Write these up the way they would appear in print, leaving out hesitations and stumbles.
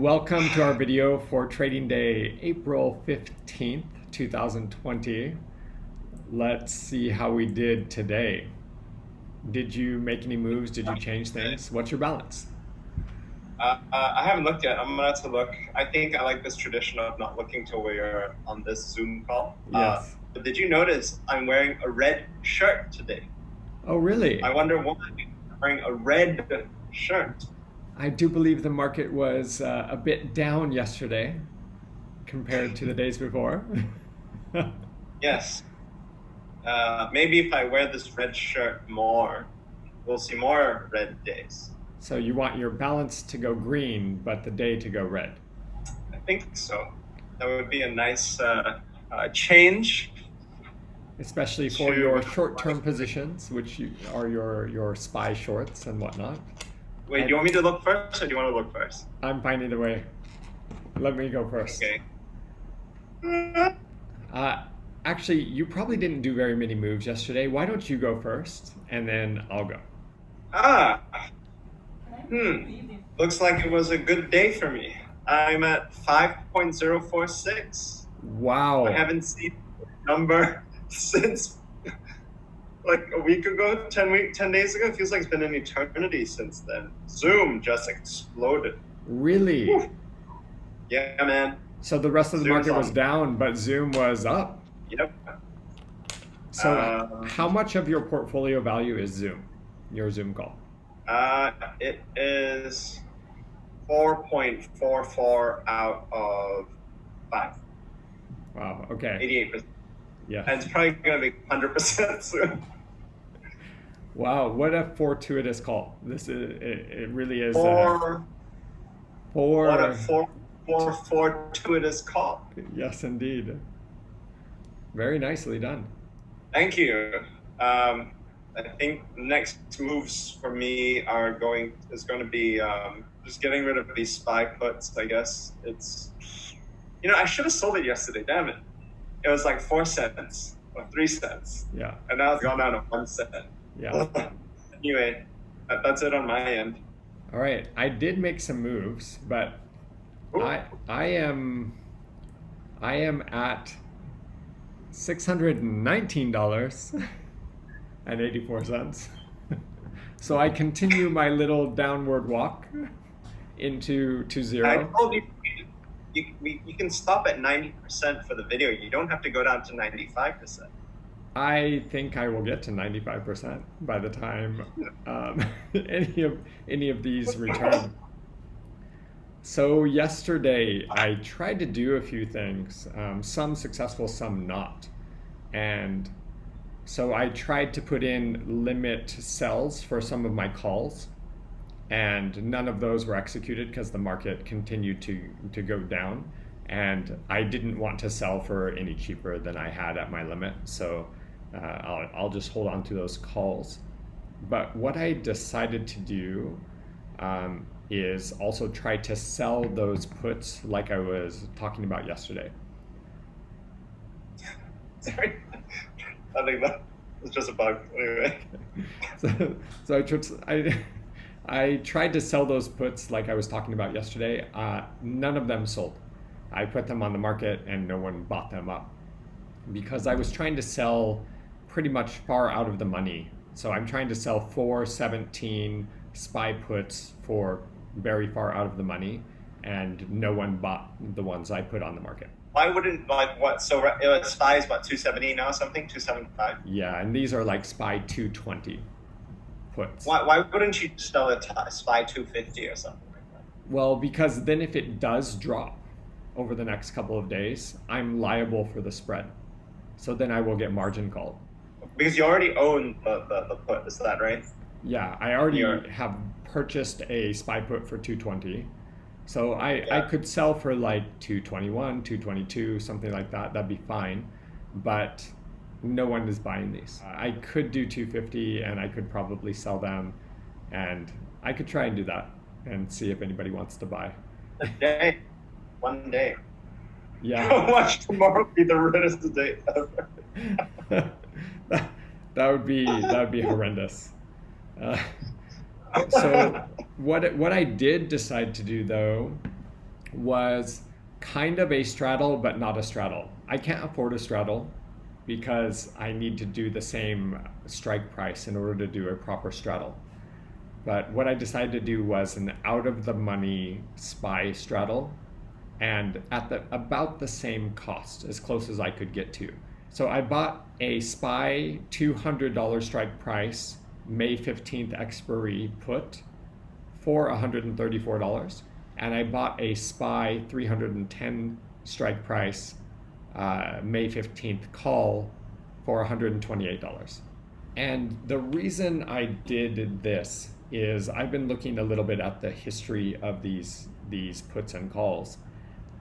Welcome to our video for trading day, April 15th, 2020. Let's see how we did today. Did you make any moves? Did you change things? What's your balance? I haven't looked yet. I'm gonna have to look. I think I like this tradition of not looking till we're on this Zoom call. Yes. But did you notice I'm wearing a red shirt today? Oh, really? I wonder why I'm wearing a red shirt. I do believe the market was a bit down yesterday compared to the days before. Yes. Maybe if I wear this red shirt more, we'll see more red days. So you want your balance to go green, but the day to go red. I think so. That would be a nice change. Especially for your short-term positions, which are your SPY shorts and whatnot. Wait, do you want me to look first, or do you want to look first? I'm fine either way. Let me go first. Okay. Actually, you probably didn't do very many moves yesterday. Why don't you go first, and then I'll go. Looks like it was a good day for me. I'm at 5.046. Wow. I haven't seen the number since like a week ago, 10 days ago. It feels like it's been an eternity since then. Zoom just exploded. Really? Whew. Yeah, man. So the rest of the market was down, but Zoom was up. Yep. So how much of your portfolio value is Zoom, your Zoom call? It is 4.44 out of 5. Wow, okay. 88%. Yeah. And it's probably going to be 100% soon. Wow, what a fortuitous call. It really is. What a fortuitous call. Yes, indeed. Very nicely done. Thank you. I think the next moves for me is going to be just getting rid of these SPY puts. I guess I should have sold it yesterday. Damn it! It was like 4 cents or 3 cents. Yeah. And now it's gone down to 1 cent. Yeah. Anyway, that's it on my end. All right, I did make some moves, but I am at $619.84. So I continue my little downward walk to zero. I told you you can stop at 90% for the video. You don't have to go down to 95%. I think I will get to 95% by the time any of these return. So yesterday I tried to do a few things, some successful, some not. And so I tried to put in limit sells for some of my calls, and none of those were executed because the market continued to go down. And I didn't want to sell for any cheaper than I had at my limit. So I'll just hold on to those calls. But what I decided to do is also try to sell those puts like I was talking about yesterday. Sorry. I think that was just a bug. Anyway. So I tried to sell those puts like I was talking about yesterday. None of them sold. I put them on the market and no one bought them up because I was trying to sell pretty much far out of the money. So I'm trying to sell 417 SPY puts for very far out of the money, and no one bought the ones I put on the market. Why wouldn't what? So SPY is what, 270 now? Something 275. Yeah, and these are like SPY 220 puts. Why wouldn't you sell a SPY 250 or something like that? Well, because then if it does drop over the next couple of days, I'm liable for the spread. So then I will get margin called. Because you already own the put, is that right? Yeah, I already have purchased a SPY put for 220. So I could sell for like 221, 222, something like that. That'd be fine. But no one is buying these. I could do 250 and I could probably sell them. And I could try and do that and see if anybody wants to buy. A day. One day. Yeah. Watch tomorrow be the reddest day ever. That would be horrendous. So what I did decide to do though was kind of a straddle, but not a straddle. I can't afford a straddle because I need to do the same strike price in order to do a proper straddle. But what I decided to do was an out of the money SPY straddle, and at about the same cost, as close as I could get to. So I bought a SPY $200 strike price May 15th expiry put for $134, and I bought a SPY 310 strike price May 15th call for $128. And the reason I did this is I've been looking a little bit at the history of these puts and calls.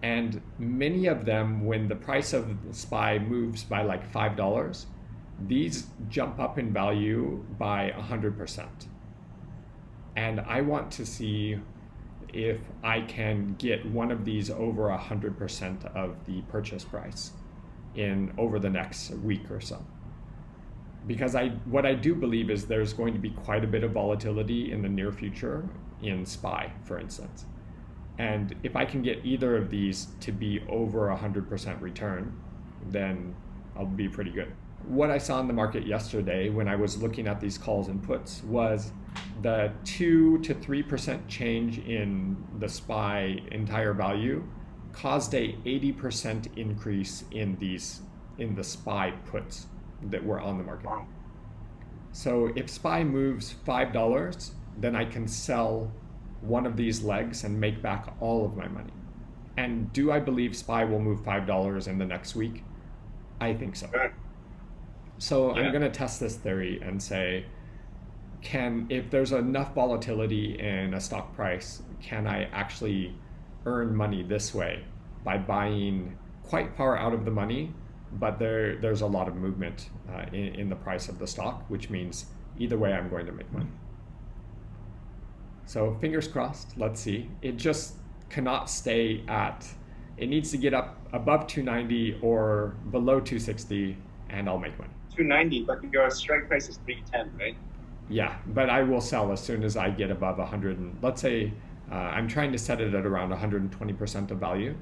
And many of them, when the price of SPY moves by like $5, these jump up in value by 100%. And I want to see if I can get one of these over 100% of the purchase price in over the next week or so. Because what I do believe is there's going to be quite a bit of volatility in the near future in SPY, for instance. And if I can get either of these to be over 100% return, then I'll be pretty good. What I saw in the market yesterday when I was looking at these calls and puts was the 2 to 3% change in the SPY entire value caused a 80% increase in the SPY puts that were on the market. So if SPY moves $5, then I can sell one of these legs and make back all of my money. And do I believe SPY will move $5 in the next week? I think so. So yeah. I'm going to test this theory and say, if there's enough volatility in a stock price, can I actually earn money this way by buying quite far out of the money, but there's a lot of movement in the price of the stock, which means either way I'm going to make money. So fingers crossed, let's see. It just cannot stay it needs to get up above 290 or below 260 and I'll make money. 290, but your strike price is 310, right? Yeah, but I will sell as soon as I get above 100. Let's say I'm trying to set it at around 120% of value,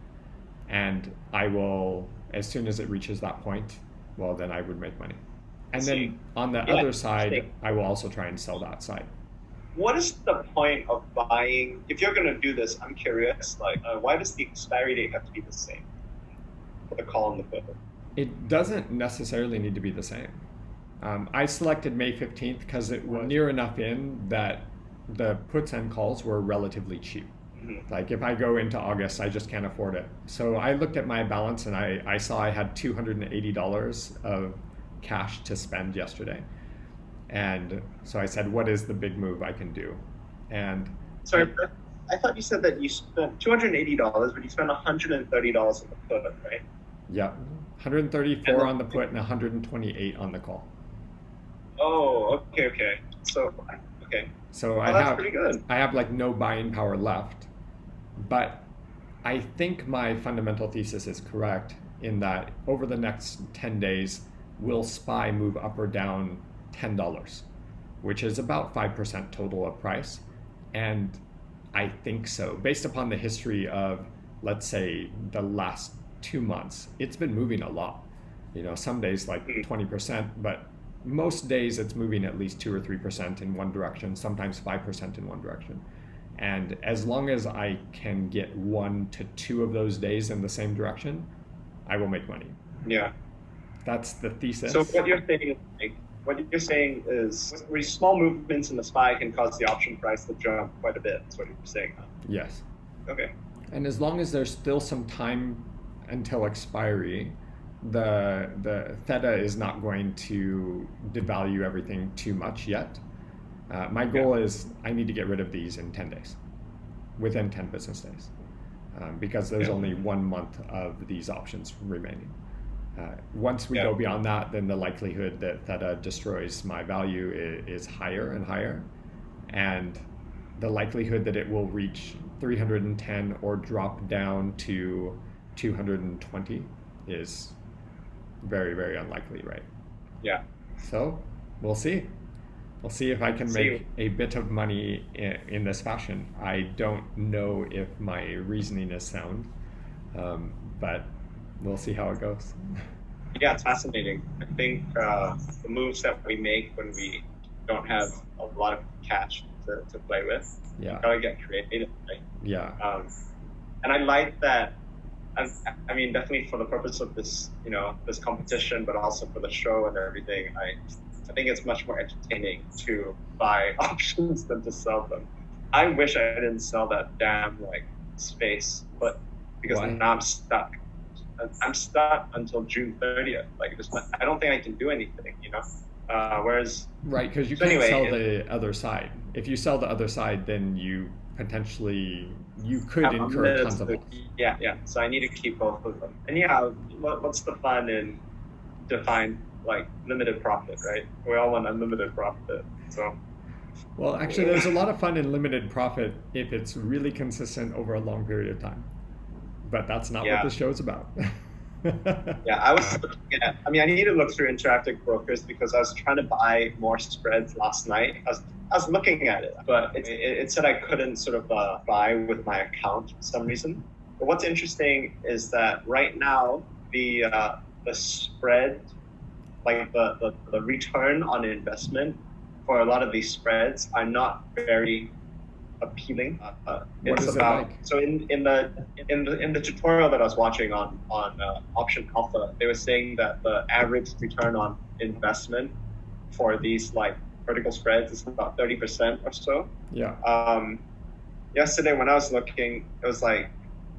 and I will, as soon as it reaches that point, well, then I would make money. And then on the other side, I will also try and sell that side. What is the point of buying? If you're going to do this, I'm curious, why does the expiry date have to be the same for the call and the put? It doesn't necessarily need to be the same. I selected May 15th because it was near enough in that the puts and calls were relatively cheap. Mm-hmm. Like if I go into August, I just can't afford it. So I looked at my balance and I saw I had $280 of cash to spend yesterday. And so I said, what is the big move I can do? And sorry, I thought you said that you spent $280, but you spent $130 on the put, right? Yeah, 134 on the put and 128 on the call. Oh, okay. So that's pretty good. I have like no buying power left, but I think my fundamental thesis is correct in that over the next 10 days, will SPY move up or down $10, which is about 5% total of price. And I think so. Based upon the history of, let's say, the last 2 months, it's been moving a lot. Some days like 20%, but most days it's moving at least 2 or 3% in one direction, sometimes 5% in one direction. And as long as I can get 1 to 2 of those days in the same direction, I will make money. Yeah. That's the thesis. So what you're saying is small movements in the SPY can cause the option price to jump quite a bit. That's what you're saying. Yes. Okay. And as long as there's still some time until expiry, the theta is not going to devalue everything too much yet. My goal is I need to get rid of these in 10 days, within 10 business days, because there's only 1 month of these options remaining. Once we go beyond that, then the likelihood that theta destroys my value is higher and higher. And the likelihood that it will reach 310 or drop down to 220 is very, very unlikely, right? Yeah. So we'll see. We'll see if I can See, make a bit of money in this fashion. I don't know if my reasoning is sound, but we'll see how it goes. yeah, it's fascinating. I think the moves that we make when we don't have a lot of cash to play with, you Yeah, gotta get creative, right? yeah, Um, and I like that. I, I mean, definitely for the purpose of this, this competition, but also for the show and everything. I think it's much more entertaining to buy options than to sell them. I wish I didn't sell that damn like space, but because Why? now I'm stuck. I'm stuck until June 30th. Like, I don't think I can do anything, Whereas, Right, because you so can't anyway, sell the other side. If you sell the other side, then you could I'm incur limited tons of to, loss. yeah, yeah. So I need to keep both of them. And yeah, what's the fun in define like limited profit, right? We all want unlimited profit. So Well, actually, there's a lot of fun in limited profit if it's really consistent over a long period of time. But that's not what yeah, the show's about. yeah. I was looking at. I mean, I need to look through interactive brokers because I was trying to buy more spreads last night. I was looking at it, but it said I couldn't sort of buy with my account for some reason. But what's interesting is that right now the spread, like the return on investment for a lot of these spreads are not very appealing. What It's is it about like? so in the tutorial that I was watching on Option Alpha, they were saying that the average return on investment for these like vertical spreads is about 30% or so. Yeah. Yesterday when I was looking, it was like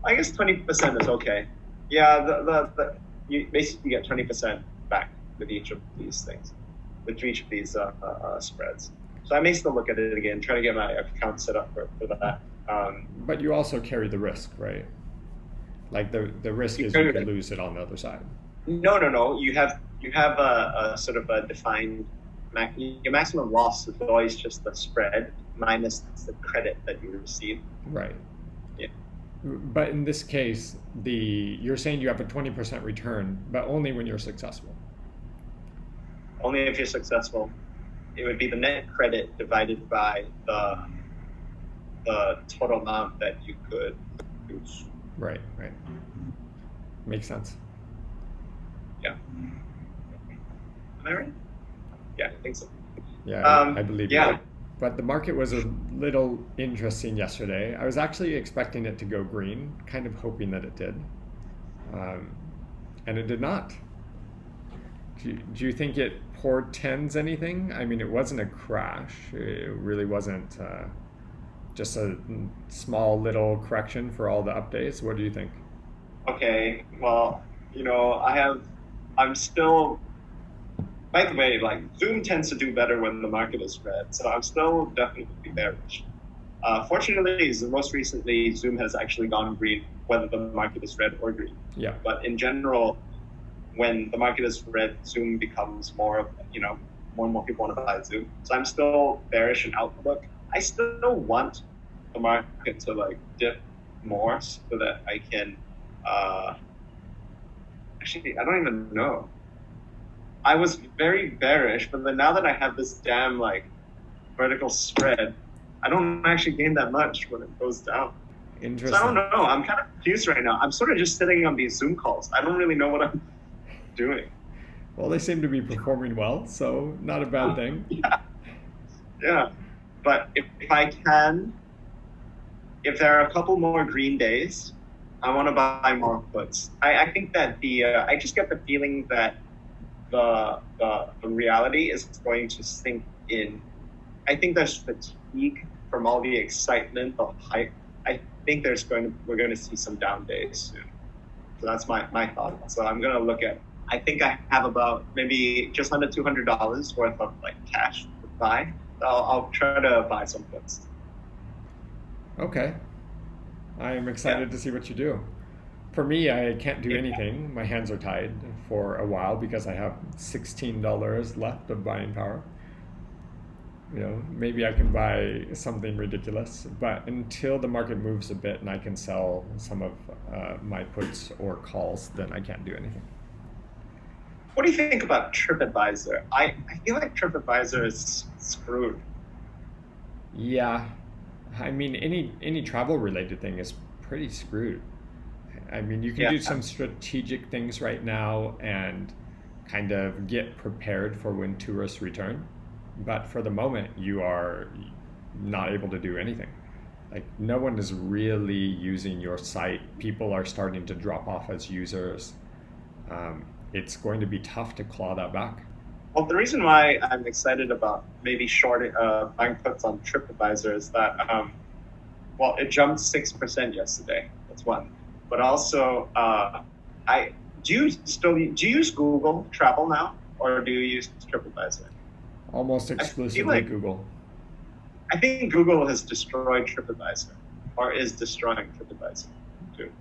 I guess 20% is okay. Yeah, the you basically get 20% back with each of these things, with each of these spreads. So I may still look at it again, try to get my account set up for that. But you also carry the risk, right? Like the risk is you could lose it on the other side. No. You have a sort of a defined your maximum loss is always just the spread minus the credit that you receive. Right. Yeah. But in this case, you're saying you have a 20% return, but only when you're successful. Only if you're successful. It would be the net credit divided by the total amount that you could lose. Right, right. Makes sense. Yeah. Am I right? Yeah, I think so. Yeah, I believe you. Yeah. But the market was a little interesting yesterday. I was actually expecting it to go green, kind of hoping that it did. And it did not. Do you think it portends anything? I mean, it wasn't a crash. It really wasn't just a small little correction for all the updates. What do you think? Okay. Well, I'm still. By the way, like Zoom tends to do better when the market is red, so I'm still definitely bearish. Fortunately, most recently, Zoom has actually gone green, whether the market is red or green. Yeah. But in general, when the market is red, Zoom becomes more of, more and more people want to buy Zoom. So I'm still bearish in outlook. I still want the market to like dip more so that I can, actually, I don't even know. I was very bearish, but then now that I have this damn like vertical spread, I don't actually gain that much when it goes down. So I Interesting. don't know. I'm kind of confused right now. I'm sort of just sitting on these Zoom calls. I don't really know what I'm doing. Well, they seem to be performing well, so not a bad thing. Yeah. But if I can, if there are a couple more green days, I want to buy more puts. I think that I just get the feeling that the reality is going to sink in. I think there's fatigue from all the excitement, the hype. I think we're going to see some down days soon. So that's my thought. So I'm going to look at. I think I have about maybe just under $200 worth of like cash to buy. So I'll try to buy some puts. Okay. I am excited to see what you do. For me, I can't do Yeah. anything. My hands are tied for a while because I have $16 left of buying power. Maybe I can buy something ridiculous, but until the market moves a bit and I can sell some of my puts or calls, then I can't do anything. What do you think about TripAdvisor? I feel like TripAdvisor is screwed. Yeah, I mean, any travel related thing is pretty screwed. I mean, you can Yeah. do some strategic things right now and kind of get prepared for when tourists return, but for the moment, you are not able to do anything. Like, no one is really using your site. People are starting to drop off as users. It's going to be tough to claw that back. Well, the reason why I'm excited about maybe short buying puts on TripAdvisor is that well, it jumped 6% yesterday. That's one. But also, I do you use Google Travel now, or do you use TripAdvisor? Almost I feel exclusively like Google. I think Google has destroyed TripAdvisor, or is destroying TripAdvisor too.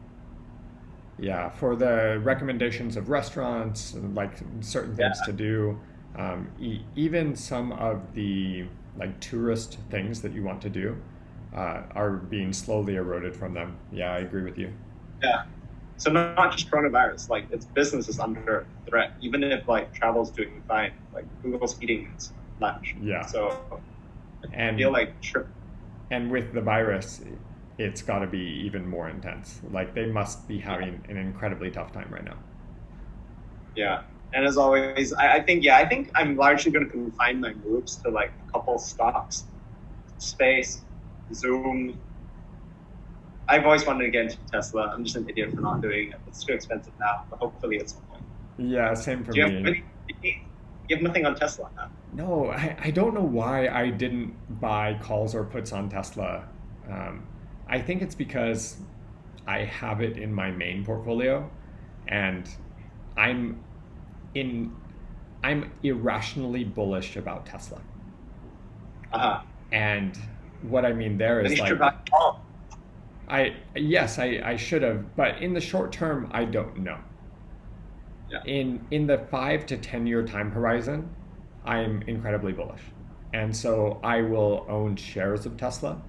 Yeah, for the recommendations of restaurants, like certain things Yeah, to do, even some of the like tourist things that you want to do are being slowly eroded from them. Yeah, I agree with you. yeah. So not just coronavirus, like its business is under threat. Even if like travel's doing fine, like Google's eating its lunch. Yeah, So I feel and like Trip. and with the virus, it's got to be even more intense. Like they must be Yeah. having an incredibly tough time right now. Yeah. And as always, I think I'm largely going to confine my moves to like a couple stocks, space, Zoom. I've always wanted to get into Tesla. I'm just an idiot for not doing it. It's too expensive now, but hopefully at some point. Yeah, same for Do you have me. any, you have nothing on Tesla now? No, I don't know why I didn't buy calls or puts on Tesla. Um, I think it's because I have it in my main portfolio, and I'm in I'm irrationally bullish about Tesla. Uh-huh. And what I mean there Then is you should like buy all. I should have, but in the short term I don't know. Yeah. In the 5 to 10 year time horizon, I'm incredibly bullish. And so I will own shares of Tesla.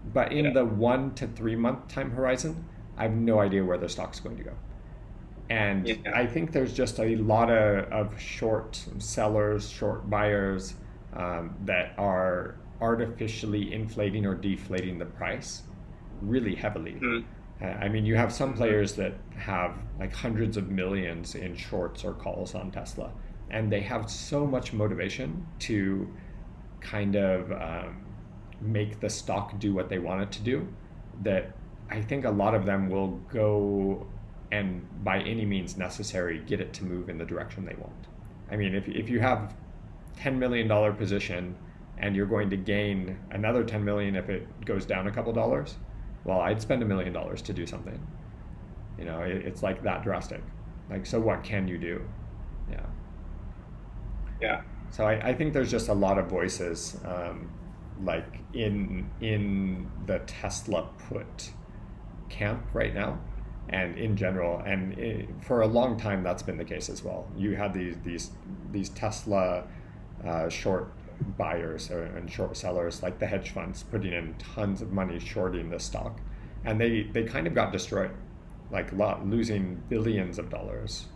But in Yeah. the 1 to 3 month time horizon, I have no idea where the stock's going to go. And Yeah. I think there's just a lot of short sellers, short buyers that are artificially inflating or deflating the price really heavily. Mm-hmm. I mean, you have some Mm-hmm. players that have like hundreds of millions in shorts or calls on Tesla, and they have so much motivation to kind of make the stock do what they want it to do that I think a lot of them will go and by any means necessary get it to move in the direction they want. I mean, if you have $10 million position and you're going to gain another 10 million if it goes down a couple dollars, well, I'd spend $1 million to do something. You know, it's like that drastic. Like, so what can you do? Yeah. Yeah. So I think there's just a lot of voices, like in the Tesla put camp right now, and in general, and for a long time that's been the case as well. You had these Tesla short buyers and short sellers, like the hedge funds, putting in tons of money shorting the stock, and they kind of got destroyed, like losing billions of dollars.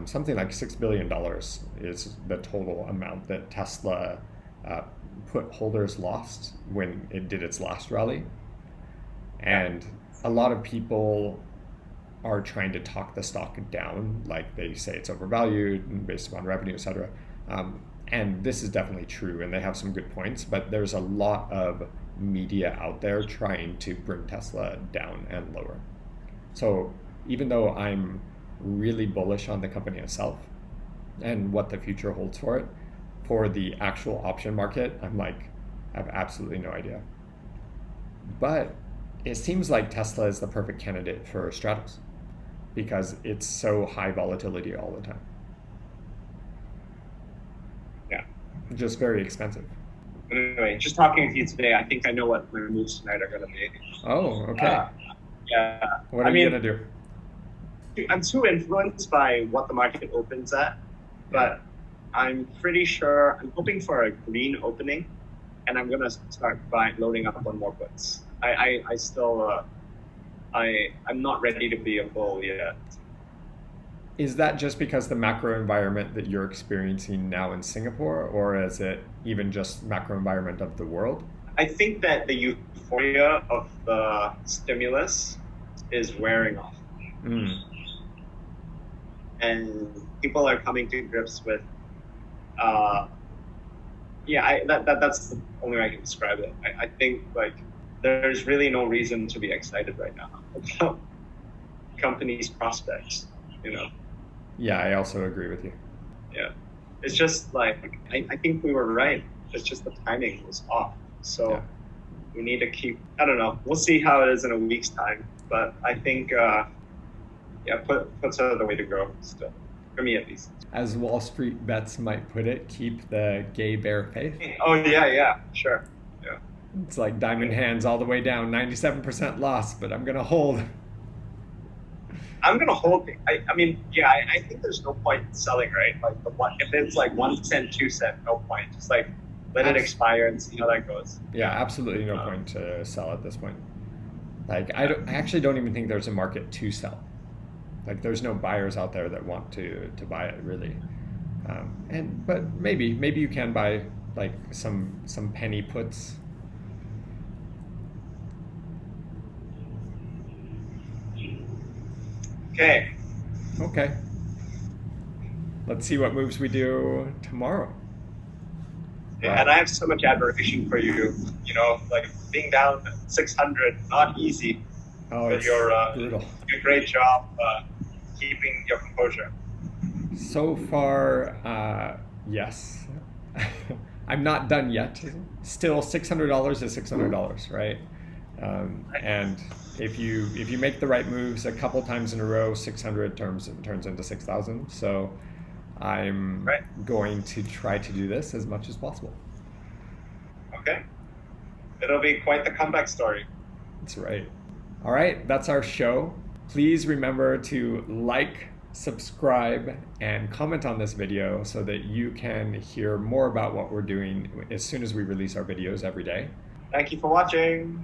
Something like $6 billion is the total amount that Tesla uh, put holders lost when it did its last rally. Yeah. And a lot of people are trying to talk the stock down, like they say it's overvalued based upon revenue, etc. And this is definitely true, and they have some good points, but there's a lot of media out there trying to bring Tesla down and lower. So even though I'm really bullish on the company itself and what the future holds for it, for the actual option market, I'm like, I have absolutely no idea. But it seems like Tesla is the perfect candidate for Stratos because it's so high volatility all the time. Yeah. Just very expensive. Anyway, just talking with you today, I think I know what my moves tonight are going to be. Oh, okay. Uh, yeah. What I are you mean, gonna do? I'm too influenced by what the market opens at, Yeah. but I'm pretty sure I'm hoping for a green opening, and I'm gonna start loading up on more puts. I still I'm not ready to be a bull yet. Is that just because the macro environment that you're experiencing now in Singapore, or is it even just macro environment of the world? I think that the euphoria of the stimulus is wearing off, Mm. and people are coming to grips with. Uh, yeah, that's the only way I can describe it. I think like there's really no reason to be excited right now about companies' prospects. You know, Yeah, I also agree with you. yeah, it's just like I think we were right. It's just the timing was off. Yeah. So we need to keep. I don't know. We'll see how it is in a week's time. But I think, yeah, puts are the way to go still, for me at least. As Wall Street bets might put it, keep the gay bear faith. Oh yeah, sure. Yeah, It's like diamond hands all the way down, 97% loss, but I'm gonna hold. I'm gonna hold it. I mean, yeah, I think there's no point in selling, right? Like the one, if it's like 1 cent, 2 cent, no point. Just like let it expire and see how that goes. Yeah, absolutely no point to sell at this point. Like I actually don't even think there's a market to sell. Like there's no buyers out there that want to buy it really. But maybe you can buy like some penny puts. Okay. Okay. Let's see what moves we do tomorrow. Yeah, and I have so much admiration for you. You know, like being down 600, not easy. Oh, But it's you're brutal. doing a great job keeping your composure. So far, yes. I'm not done yet. Still, $600 is $600, right? And if you make the right moves a couple times in a row, 600 turns into 6,000. So I'm Right. going to try to do this as much as possible. Okay. It'll be quite the comeback story. That's right. All right, that's our show. Please remember to like, subscribe, and comment on this video so that you can hear more about what we're doing as soon as we release our videos every day. Thank you for watching.